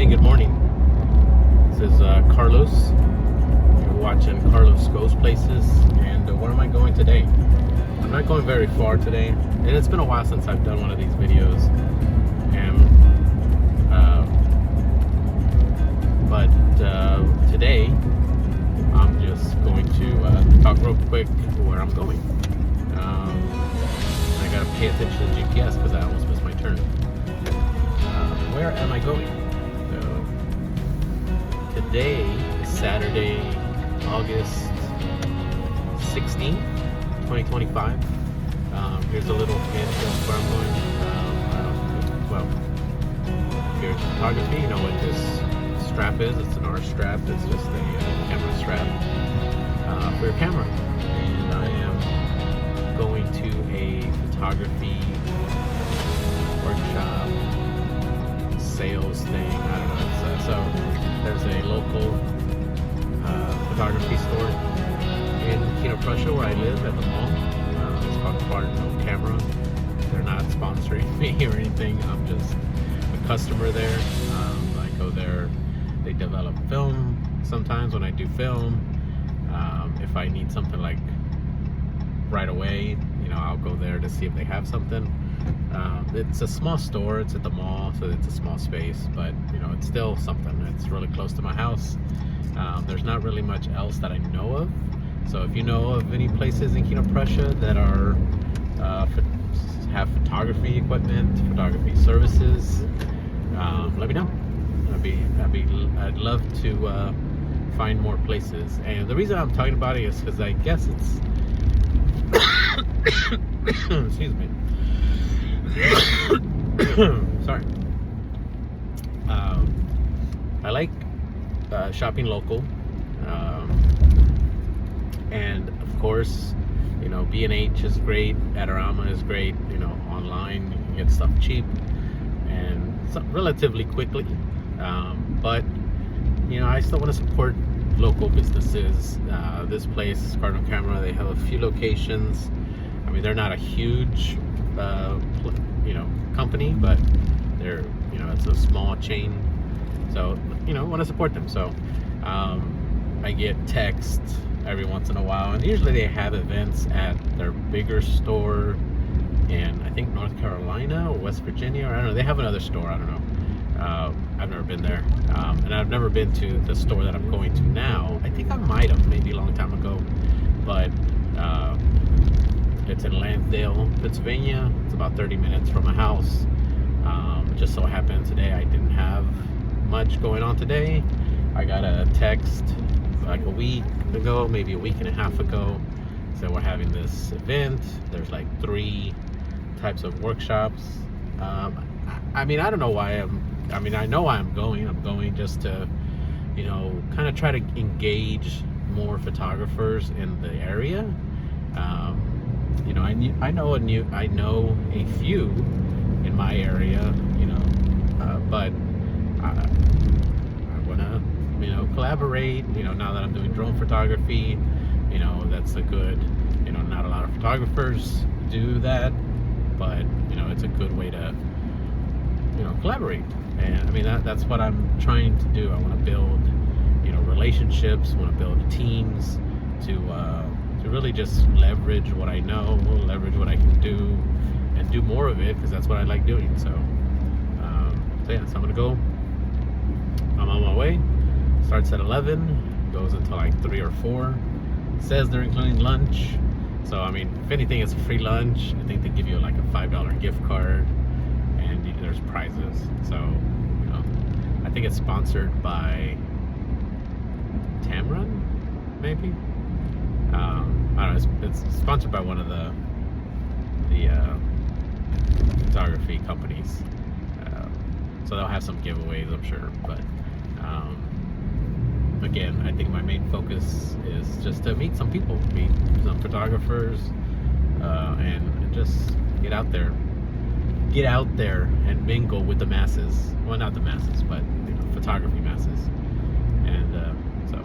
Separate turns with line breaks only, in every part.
Hey, good morning. This is Carlos. You're watching Carlos Goes Places. And where am I going today? I'm not going very far today. And it's been a while since I've done one of these videos. But today, I'm just going to talk real quick where I'm going. I gotta pay attention to the GPS because I almost missed my turn. Where am I going? So, today is Saturday, August 16th, 2025. Here's a little hint of where I'm going. If you're into photography, you know what this strap is. It's an R strap. It's just a camera strap for your camera. And I am going to a photography workshop, sales thing. I don't know. So there's a local photography store in Kino, Prussia, where I live at the mall. It's called Cardinal Camera. They're not sponsoring me or anything. I'm just a customer there. I go there. They develop film. Sometimes when I do film, if I need something like right away, I'll go there to see if they have something. It's a small store. It's at the mall, so it's a small space, but it's still something. It's really close to my house. There's not really much else that I know of. So if you know of any places in Kino, Prussia that are have photography equipment, photography services, let me know. I'd love to find more places. And the reason I'm talking about it is because I guess it's excuse me. Sorry. I like shopping local, and of course, B&H is great. Adorama is great. Online you can get stuff cheap and relatively quickly. But I still want to support local businesses. This place, Cardinal Camera, they have a few locations. I mean, they're not a huge, company, but they're, it's a small chain. So, I want to support them. So, I get texts every once in a while, and usually they have events at their bigger store in, I think, North Carolina or West Virginia, or I don't know. They have another store. I don't know. I've never been there, and I've never been to the store that I'm going to now. I think I might have, maybe a long time ago, but it's in Lansdale, Pennsylvania. It's about 30 minutes from my house. It just so happened today I didn't have much going on today. I got a text like a week ago, maybe a week and a half ago, said we're having this event. There's like 3 types of workshops. I mean, I don't know why I know why I'm going. I'm going just to, kind of try to engage more photographers in the area. I know a few in my area, but I want to, collaborate. Now that I'm doing drone photography, that's a good, not a lot of photographers do that, but it's a good way to, collaborate. And I mean, that's what I'm trying to do. I want to build, relationships. I want to build teams to really just leverage what I know, leverage what I can do, and do more of it, because that's what I like doing. So yeah, so I'm gonna go. I'm on my way. Starts at 11, goes until like 3 or 4. It says they're including lunch. So I mean, if anything, it's a free lunch. I think they give you like a $5 gift card, and there's prizes. So I think it's sponsored by Tamron, maybe. I don't know. It's sponsored by one of the photography companies. So they'll have some giveaways, I'm sure. But again, I think my main focus is just to meet some people, meet some photographers, and just get out there and mingle with the masses. Well, not the masses, but photography masses. And so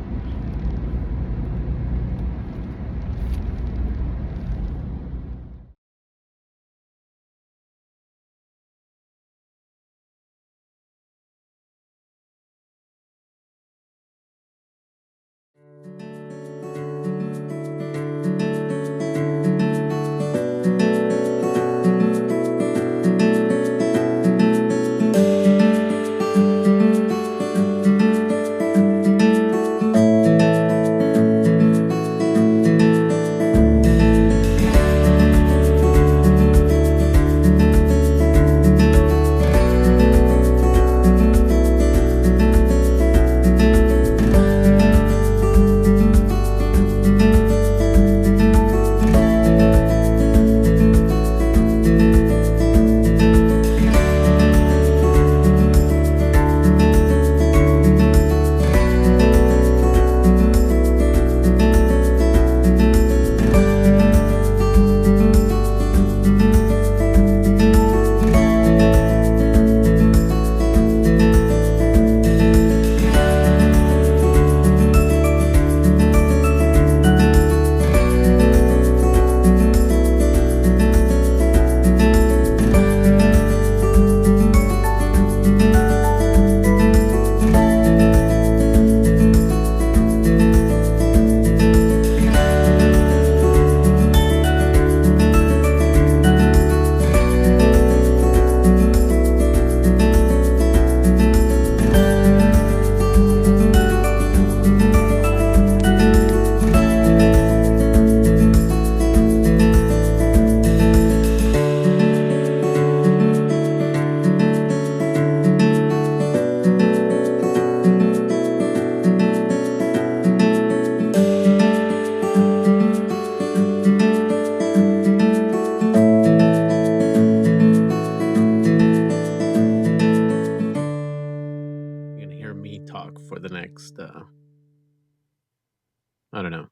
I don't know,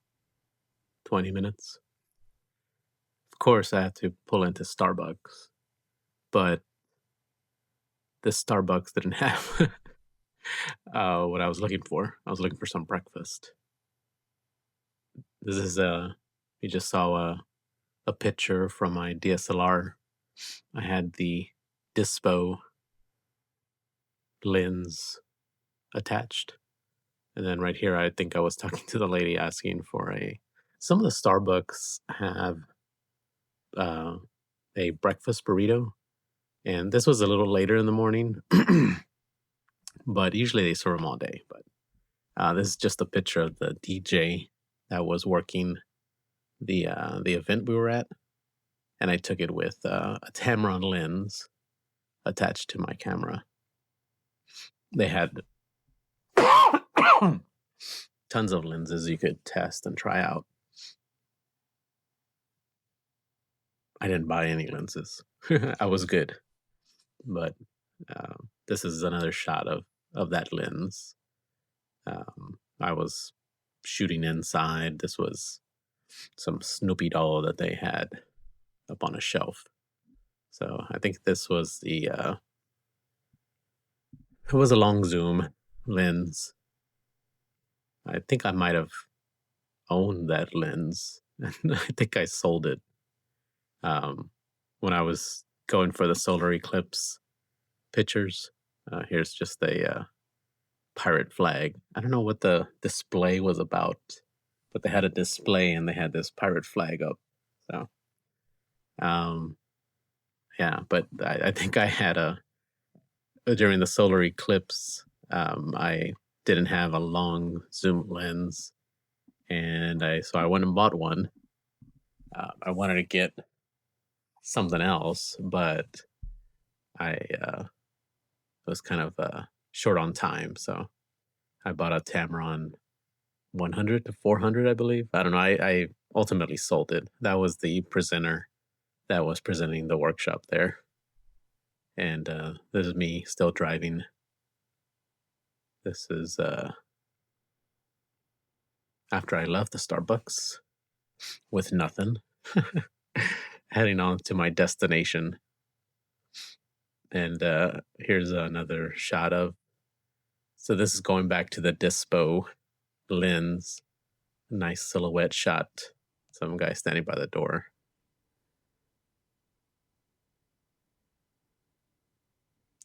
20 minutes. Of course, I had to pull into Starbucks, but this Starbucks didn't have what I was looking for. I was looking for some breakfast. This is you just saw a picture from my DSLR. I had the Dispo lens attached. And then right here, I think I was talking to the lady asking for some of the Starbucks have a breakfast burrito. And this was a little later in the morning, but usually they serve them all day. But this is just a picture of the DJ that was working the event we were at. And I took it with a Tamron lens attached to my camera. They had tons of lenses you could test and try out. I didn't buy any lenses. I was good. But this is another shot of that lens. I was shooting inside. This was some Snoopy doll that they had up on a shelf. So I think this was it was a long zoom lens. I think I might have owned that lens, and I think I sold it when I was going for the solar eclipse pictures. Here's just a pirate flag. I don't know what the display was about, but they had a display and they had this pirate flag up. So, yeah, but I think I had during the solar eclipse, I didn't have a long zoom lens, and so I went and bought one. I wanted to get something else, but I was kind of short on time, so I bought a Tamron 100 to 400, I believe. I don't know. I ultimately sold it. That was the presenter that was presenting the workshop there. And this is me still driving. This is after I left the Starbucks with nothing, heading on to my destination. And here's another shot of, so this is going back to the Dispo lens. Nice silhouette shot. Some guy standing by the door.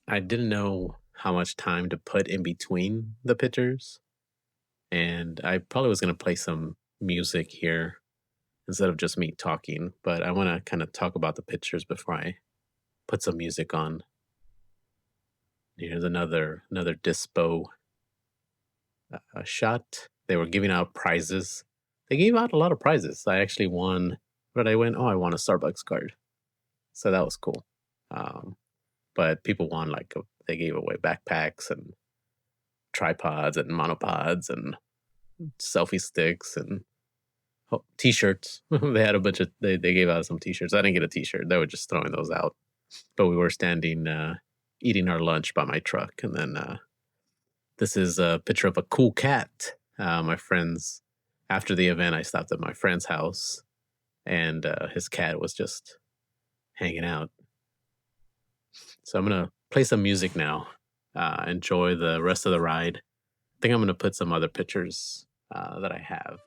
I didn't know how much time to put in between the pictures, and I probably was going to play some music here instead of just me talking, but I want to kind of talk about the pictures before I put some music on. Here's another Dispo shot. They were giving out prizes. They gave out a lot of prizes. I actually won. But I won a Starbucks card. So that was cool. But people won, they gave away backpacks and tripods and monopods and selfie sticks and t-shirts. They had a bunch of, they gave out some t-shirts. I didn't get a t-shirt. They were just throwing those out. But we were standing, eating our lunch by my truck. And then this is a picture of a cool cat. My friends, after the event, I stopped at my friend's house, and his cat was just hanging out. So I'm going to play some music now. Enjoy the rest of the ride. I think I'm going to put some other pictures that I have.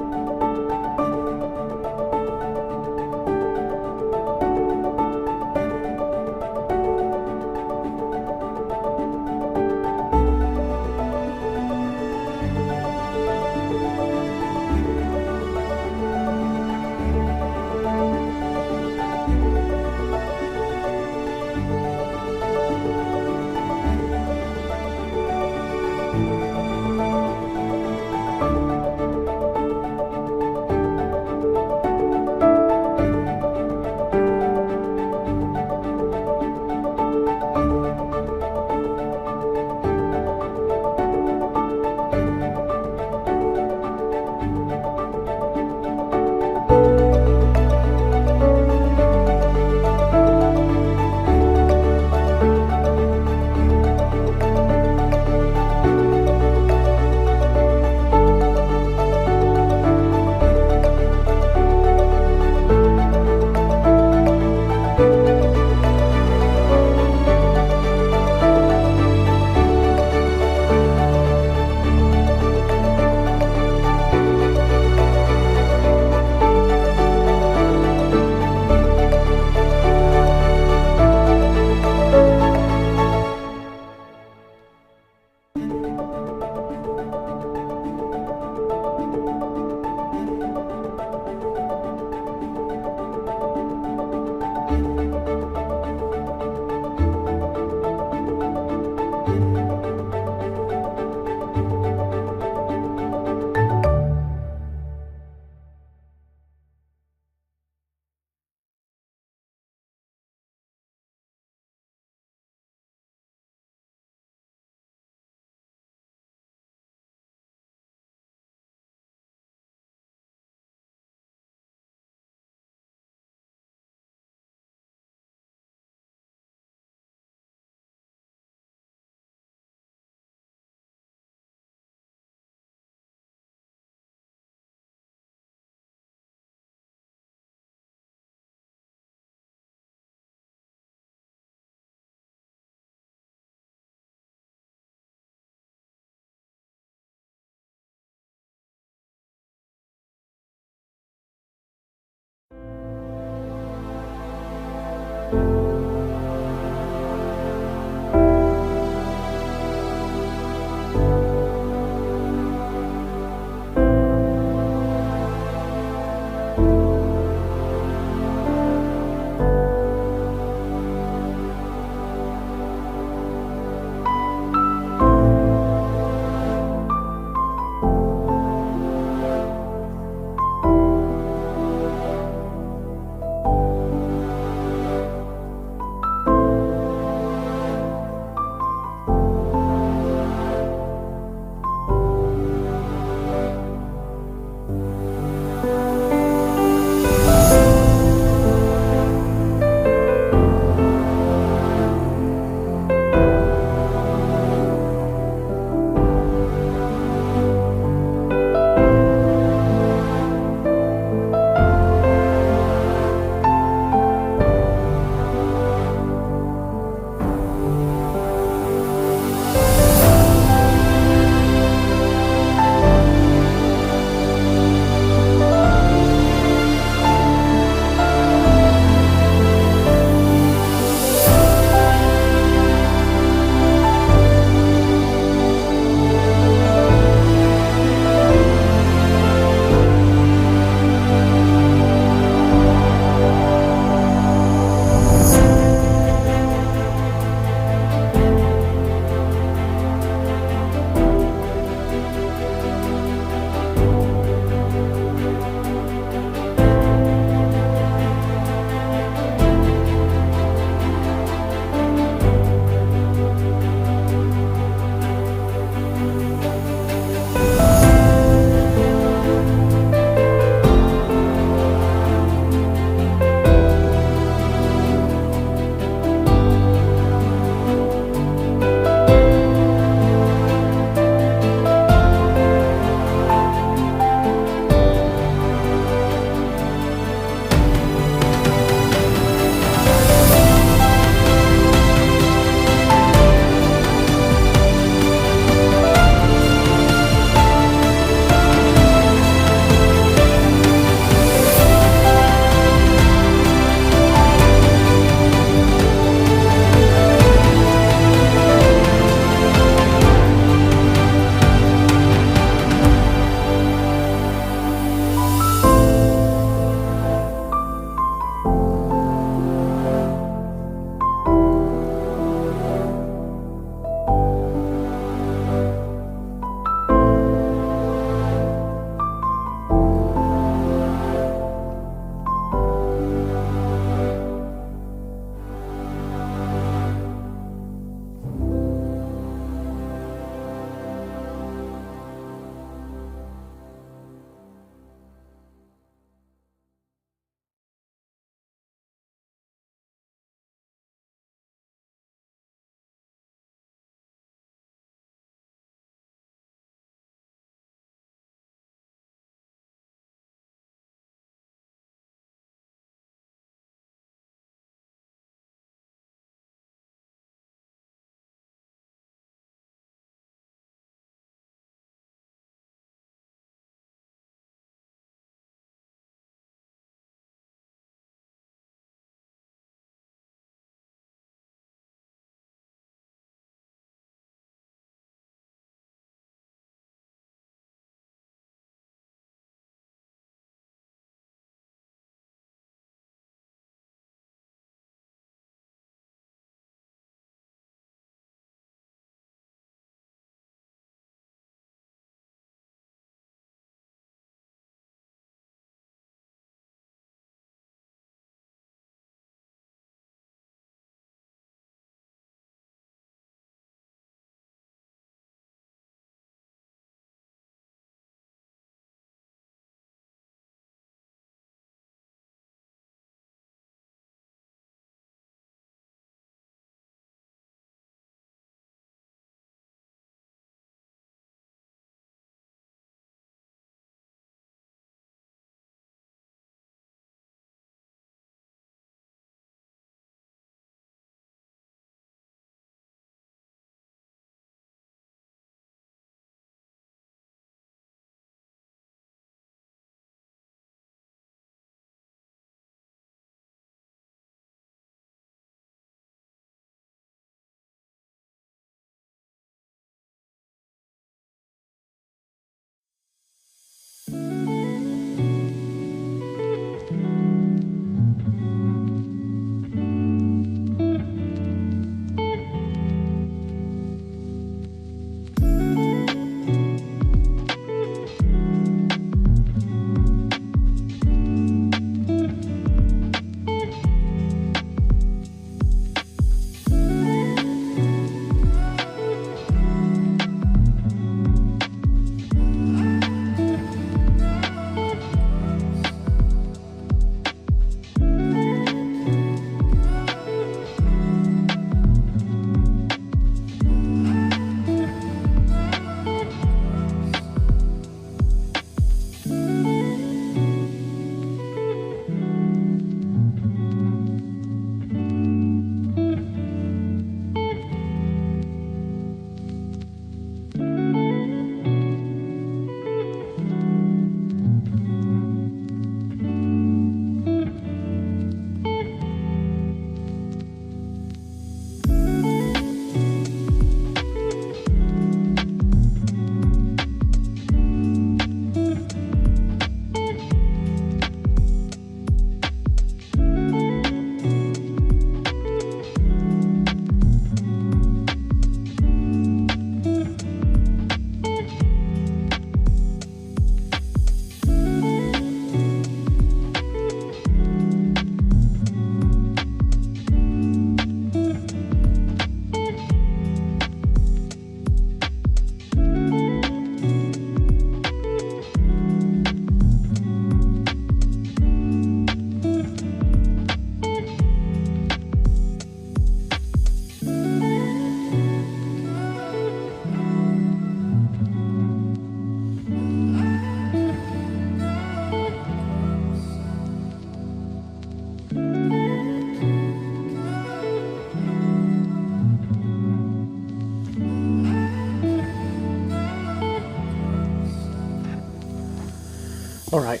All right,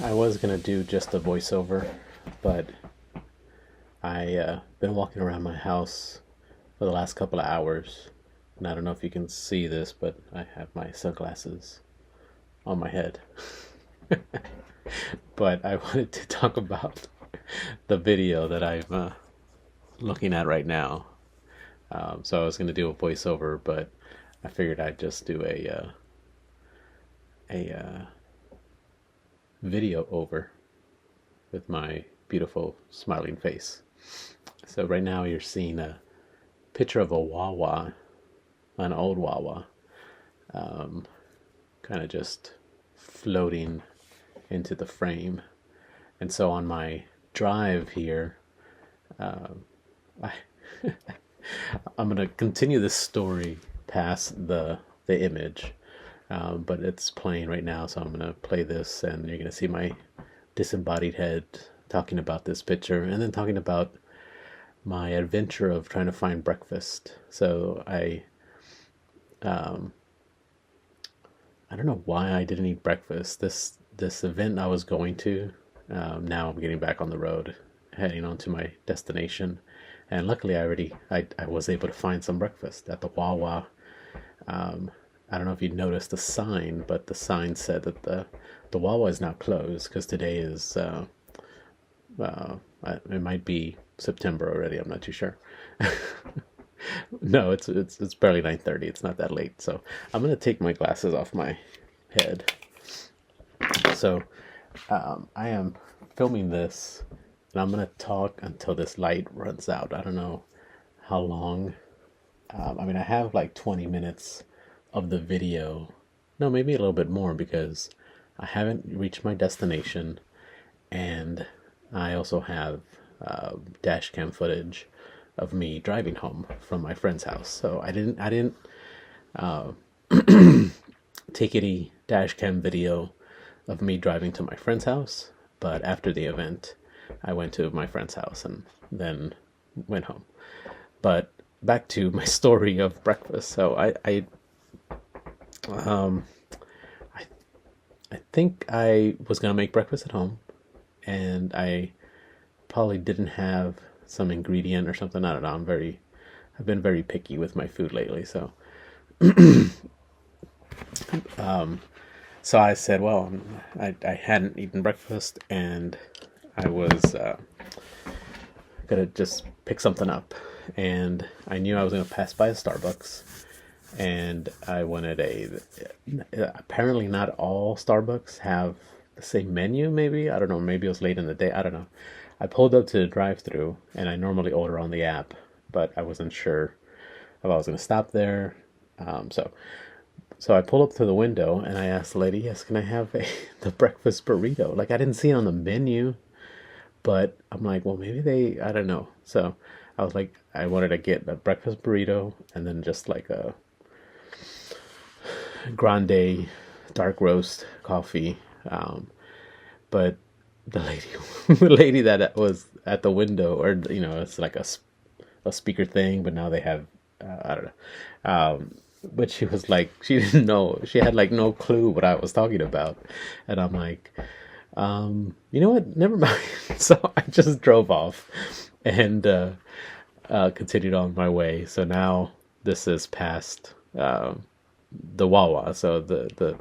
I was gonna do just a voiceover, but I been walking around my house for the last couple of hours, and I don't know if you can see this, but I have my sunglasses on my head. But I wanted to talk about the video that I'm looking at right now. So I was gonna do a voiceover, but I figured I'd just do a video over with my beautiful smiling face. So right now you're seeing a picture of a Wawa, an old Wawa, kind of just floating into the frame. And so on my drive here, I, I'm gonna continue this story past the image, but it's playing right now, so I'm gonna play this, and you're gonna see my disembodied head talking about this picture, and then talking about my adventure of trying to find breakfast. So I don't know why I didn't eat breakfast. This event I was going to, now I'm getting back on the road, heading on to my destination, and luckily I was able to find some breakfast at the Wawa. I don't know if you noticed the sign, but the sign said that the Wawa is now closed because today is it might be September already. I'm not too sure. No, it's barely 9:30. It's not that late. So I'm gonna take my glasses off my head. So I am filming this, and I'm gonna talk until this light runs out. I don't know how long. I mean, I have like 20 minutes of the video. No, maybe a little bit more because I haven't reached my destination, and I also have dash cam footage of me driving home from my friend's house. So I didn't take any dash cam video of me driving to my friend's house, but after the event, I went to my friend's house and then went home. But back to my story of breakfast. So um, I think I was gonna make breakfast at home, and I probably didn't have some ingredient or something. I don't know. I've been very picky with my food lately. So, so I said, well, I hadn't eaten breakfast, and I was gonna just pick something up, and I knew I was gonna pass by a Starbucks, and I wanted apparently not all Starbucks have the same menu. Maybe, I don't know, maybe it was late in the day, I don't know. I pulled up to the drive-through, and I normally order on the app, but I wasn't sure if I was going to stop there. So I pulled up to the window, and I asked the lady, yes, can I have the breakfast burrito? Like, I didn't see it on the menu, but I'm like, well, maybe I don't know. So I was like, I wanted to get a breakfast burrito, and then just like a grande dark roast coffee. But the lady, the lady that was at the window, or it's like a speaker thing, but now they have, I don't know. But she was like, she didn't know, she had like no clue what I was talking about, and I'm like, you know what? Never mind. So I just drove off and continued on my way. So now this is past the Wawa. So the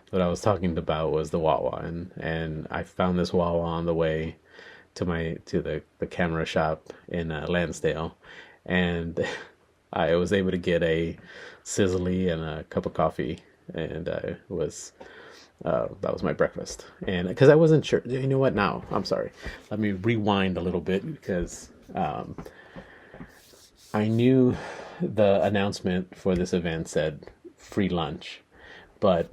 what I was talking about was the Wawa, and I found this Wawa on the way to the camera shop in Lansdale, and I was able to get a sizzly and a cup of coffee, and that was my breakfast. And because I wasn't sure, you know what? Now I'm sorry. Let me rewind a little bit because I knew the announcement for this event said free lunch, but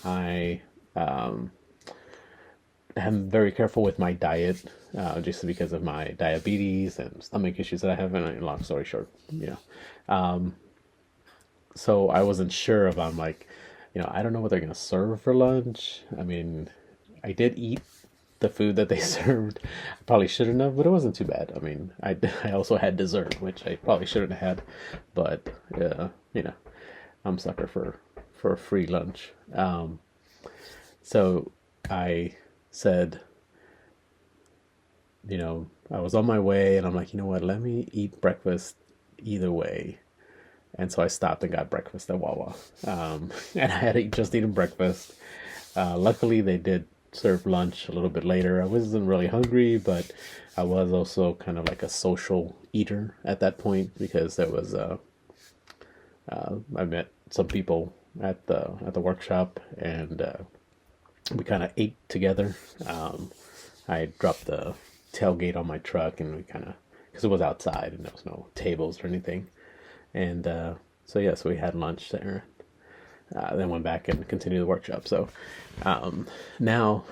I am very careful with my diet, just because of my diabetes and stomach issues that I have. And long story short, so I wasn't sure if I'm like, I don't know what they're gonna serve for lunch. I mean, I did eat the food that they served. I probably shouldn't have, but it wasn't too bad. I mean, I also had dessert, which I probably shouldn't have had, but I'm a sucker for a free lunch. So I said, I was on my way and I'm like, you know what, let me eat breakfast either way. And so I stopped and got breakfast at Wawa. And I had just eaten breakfast. Luckily, they did serve lunch a little bit later. I wasn't really hungry, but I was also kind of like a social eater at that point because there was I met some people at the workshop, and we kind of ate together. I dropped the tailgate on my truck, and we kind of, because it was outside and there was no tables or anything, and so we had lunch there. Then went back and continued the workshop. So now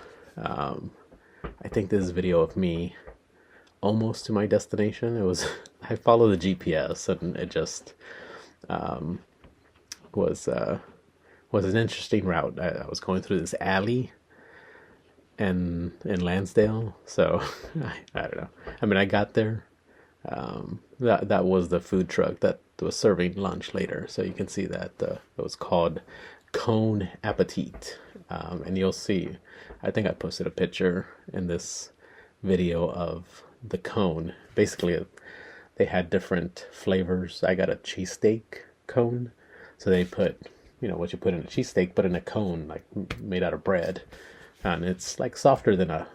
I think this is a video of me almost to my destination. It was I followed the GPS, and it just was an interesting route. I was going through this alley in Lansdale, so I don't know. I mean, I got there. That was the food truck that was serving lunch later, so you can see that it was called Cone Appetit, and you'll see. I think I posted a picture in this video of the cone. Basically, they had different flavors. I got a cheesesteak cone, so they put what you put in a cheesesteak, but in a cone, like made out of bread, and it's like softer than a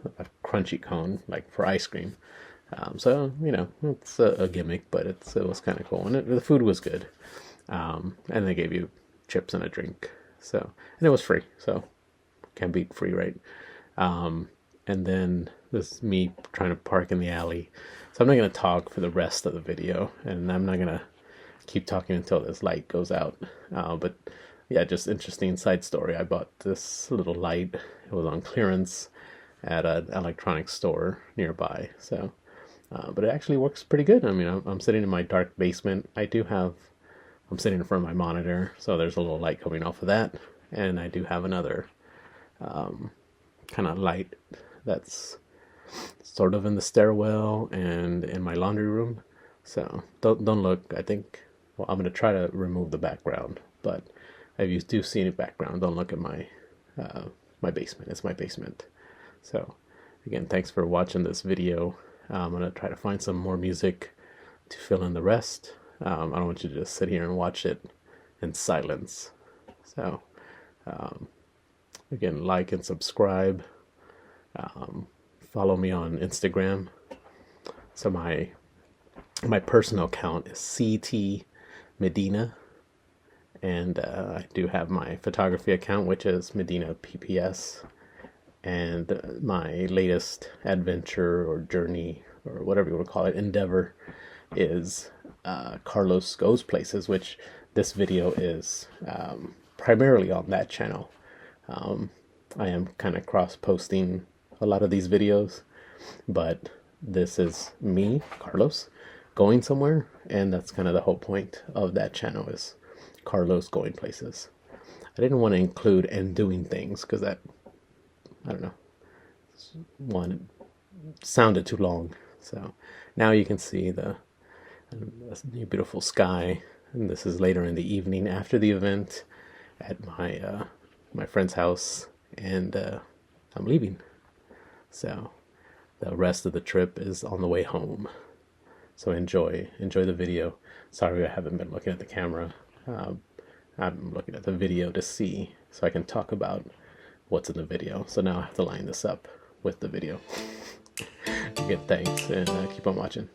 crunchy cone, like for ice cream. So it's a gimmick, but it was kind of cool, and the food was good. And they gave you chips and a drink, and it was free, so can't beat free, right? And then this is me trying to park in the alley, so I'm not gonna talk for the rest of the video, and I'm not gonna keep talking until this light goes out. But yeah, just interesting side story. I bought this little light. It was on clearance at an electronics store nearby. So, but it actually works pretty good. I mean, I'm sitting in my dark basement. I'm sitting in front of my monitor, so there's a little light coming off of that. And I do have another kind of light that's sort of in the stairwell and in my laundry room. So don't look. I think, well, I'm going to try to remove the background, but if you do see any background, don't look at my my basement. It's my basement. So again, thanks for watching this video. I'm going to try to find some more music to fill in the rest. I don't want you to just sit here and watch it in silence. So again, like and subscribe. Follow me on Instagram. So my personal account is CT Medina, and I do have my photography account, which is Medina PPS, and my latest adventure or journey or whatever you want to call it, endeavor, is Carlos Goes Places, which this video is primarily on that channel. I am kind of cross-posting a lot of these videos, but this is me, Carlos, going somewhere, and that's kind of the whole point of that channel, is Carlos Going Places. I didn't want to include and doing things because that, I don't know, sounded too long. So now you can see the new beautiful sky, and this is later in the evening after the event at my friend's house, and I'm leaving. So the rest of the trip is on the way home. So enjoy the video. Sorry I haven't been looking at the camera. I'm looking at the video to see, so I can talk about what's in the video. So now I have to line this up with the video. Again, thanks, and keep on watching.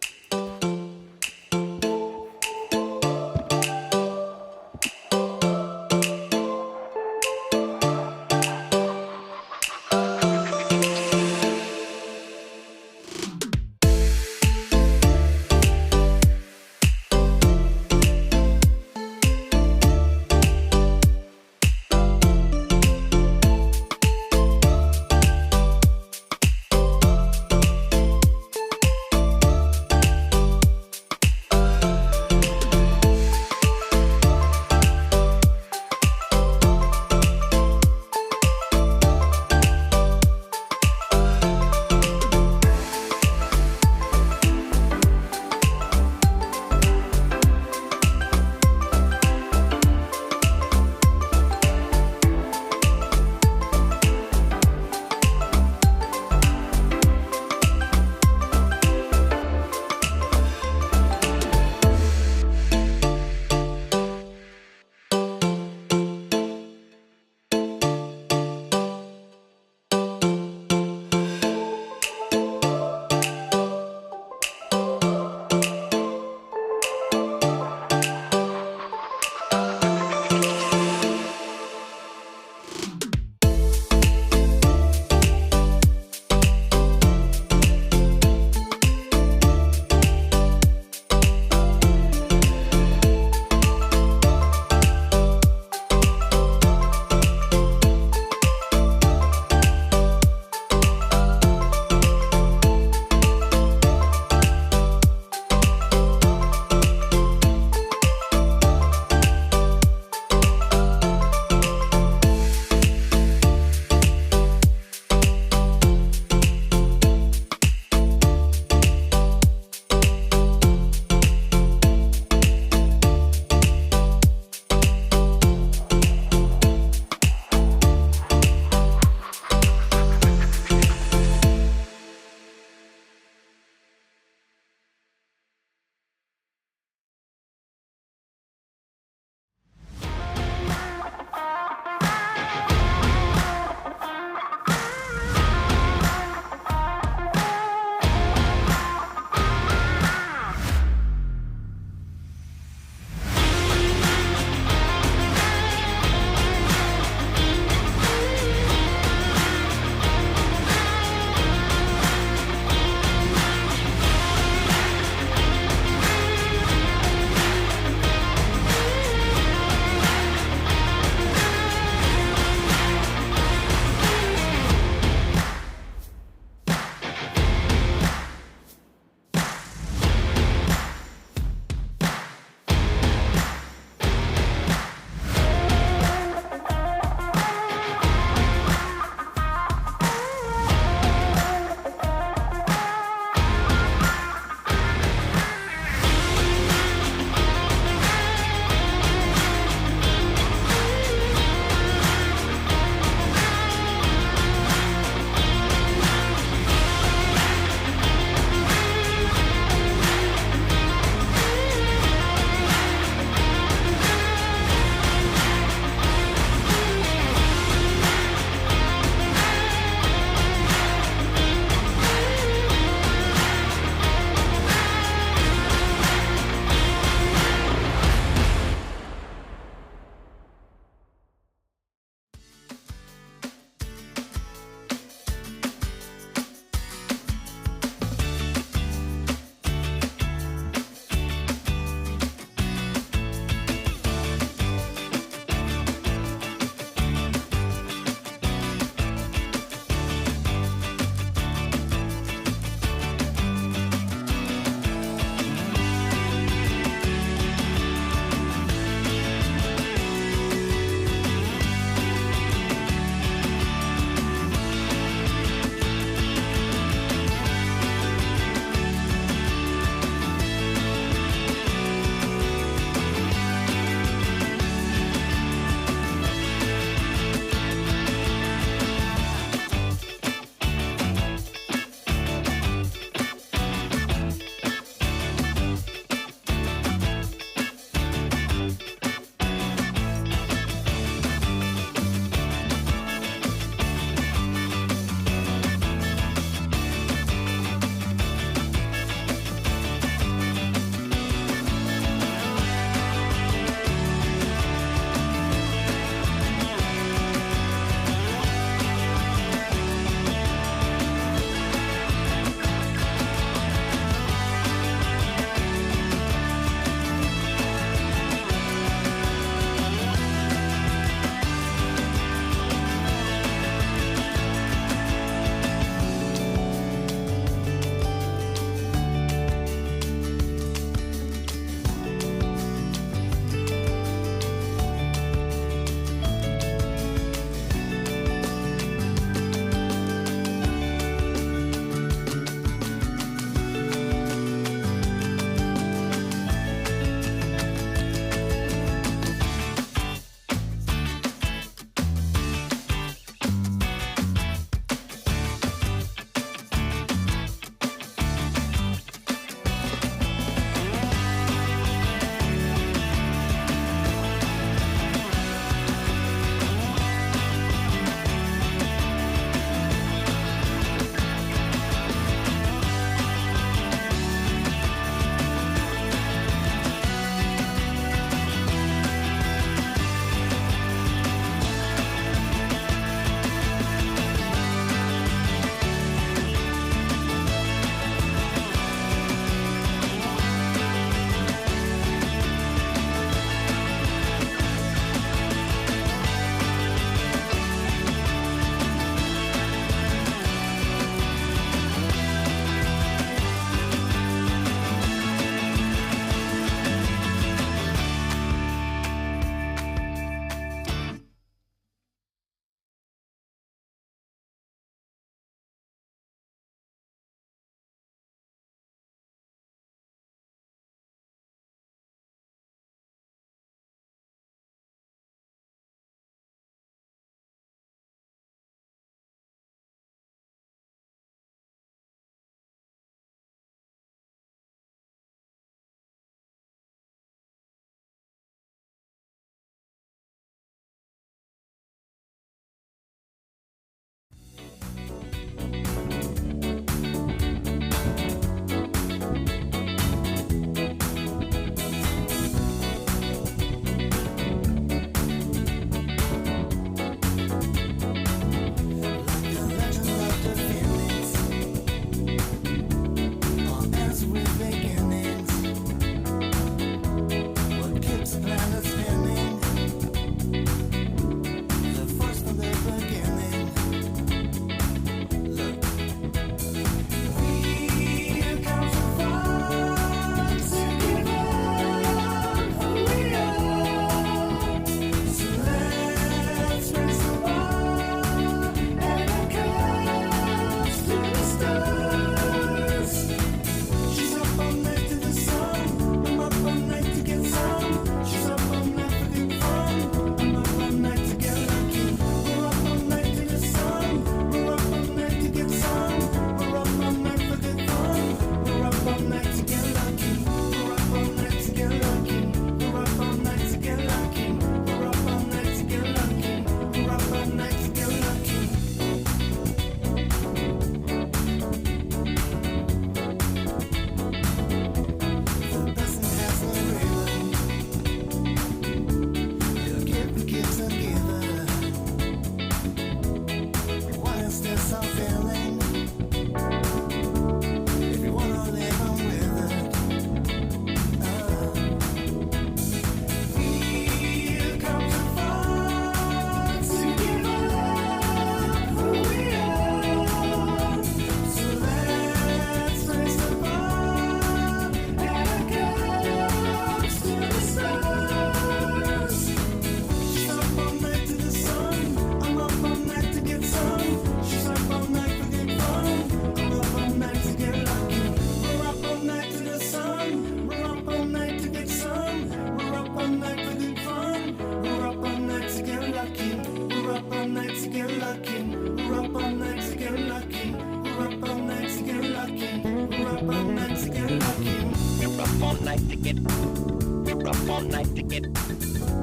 all night to get.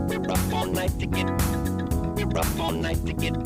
We're up all night to get. We're up all night to get.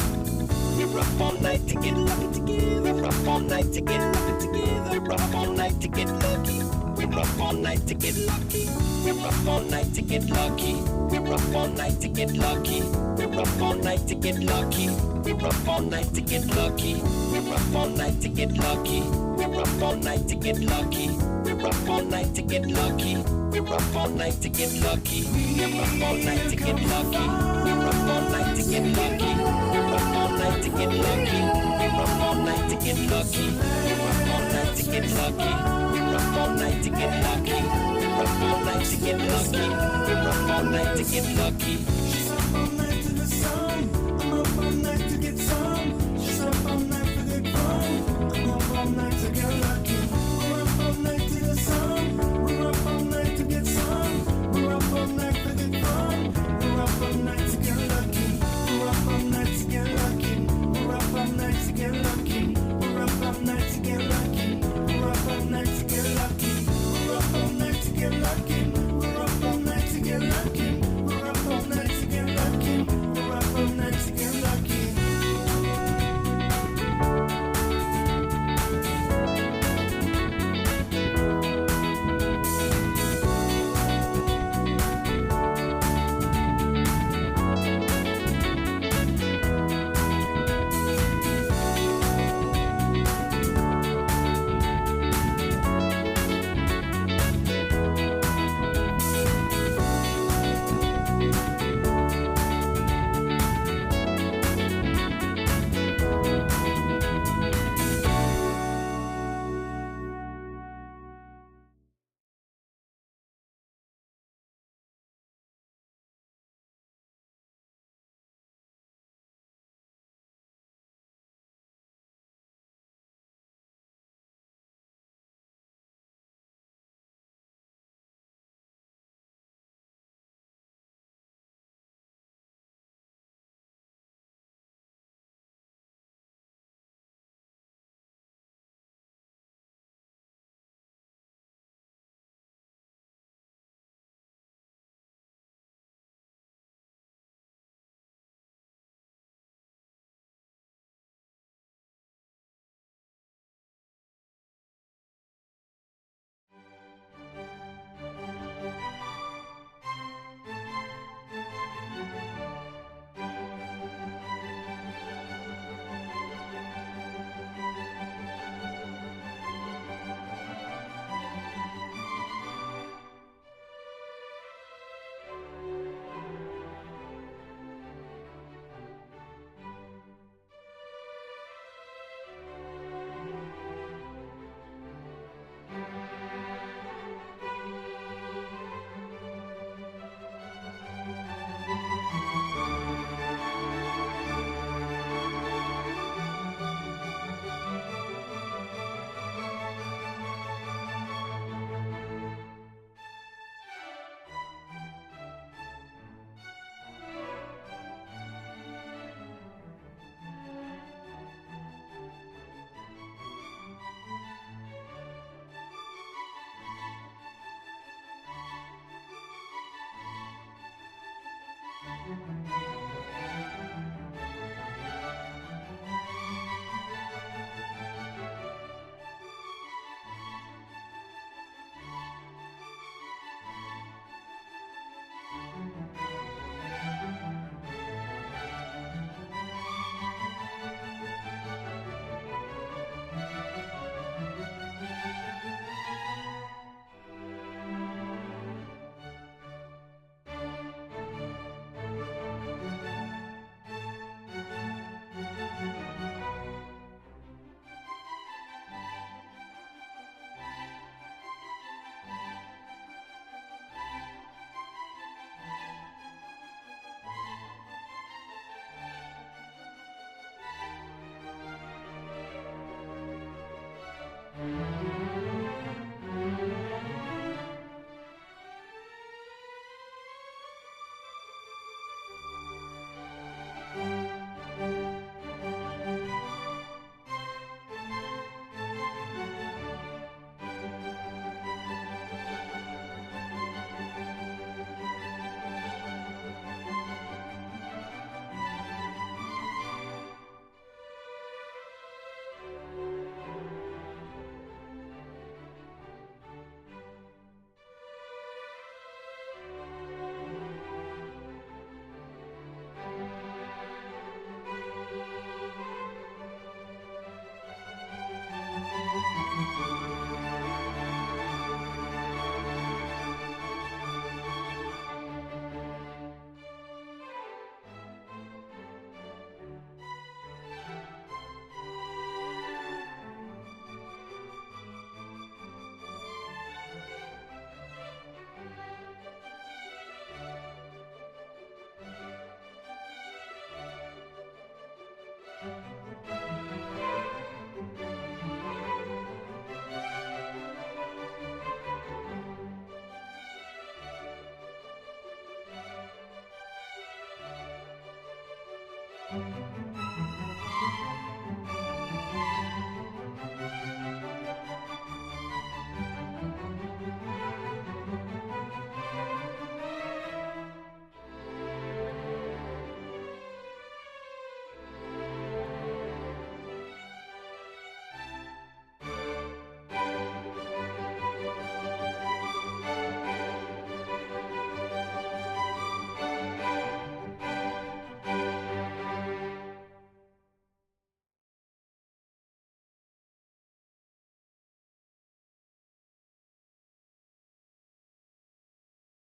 We're up all night to get lucky together. We're up all night to get lucky together. We're up all night to get lucky. We're up all night to get lucky. We're up all night to get lucky. We're up all night to get lucky. We're up all night to get lucky. We're up all night to get lucky. We're up all night to get lucky. We're up all night to get lucky. We're up all night to get lucky. We're up all night to get lucky. We're up all night to get lucky. We're up all night to get lucky. We're up all night to get lucky. We're up all night to get lucky. We're up all night to get lucky. We're up all night to get lucky. We're up all night to get lucky. We're up all night to get lucky.
She's up all night to the sun. I'm up all night to get some. She's up all night for the fun. I'm up all night to get lucky. We're up all night to the sun. We're up all night to get some. We're up all night for the fun. We're up all night to get lucky. We're up all night to get lucky. We're up all night to get lucky. We're up all night to get lucky. We're up all night to get lucky. We're up all night to get lucky. We're up all night to get lucky. We're up all night to get lucky. We're up all night to get lucky.